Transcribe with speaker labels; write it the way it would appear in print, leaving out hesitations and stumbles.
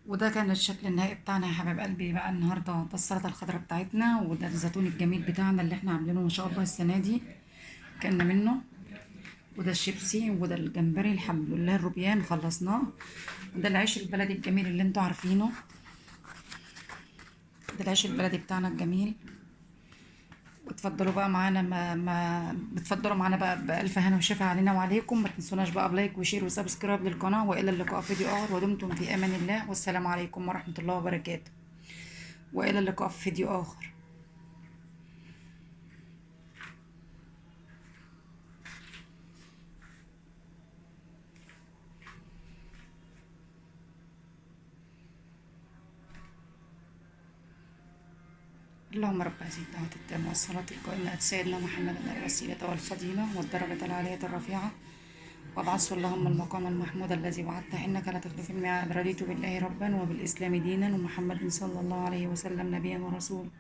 Speaker 1: وده كان الشكل النهائي بتاعنا يا حبايب قلبي. بقى النهارده ده السلطه الخضراء بتاعتنا، وده الزيتون الجميل بتاعنا اللي احنا عاملينه ما شاء الله السنه دي كان منه. وده الشيبسي، وده الجمبري الحمد لله الروبيان خلصناه. وده العيش البلدي الجميل اللي انتوا عارفينه. ده العيش البلدي بتاعنا الجميل. وتفضلوا بقى معانا، ما بتفضلوا معانا بقى بألف هنا وشفا علينا وعليكم. ما تنسوناش بقى بلايك وشير وسبسكرايب للقناة. وإلى اللقاء في فيديو آخر، ودمتم في أمان الله، والسلام عليكم ورحمة الله وبركاته. وإلى اللقاء في فيديو آخر. اللهم رب هذه الدعوة التامة والصلاة القائمة آت سيدنا محمد الوسيلة والفضيلة والدرجة العالية الرفيعة، وابعثه اللهم المقام المحمود الذي وعدته إنك لا تخلف الميعاد. رضيت بالله ربا وبالإسلام دينا ومحمد صلى الله عليه وسلم نبيا ورسولا.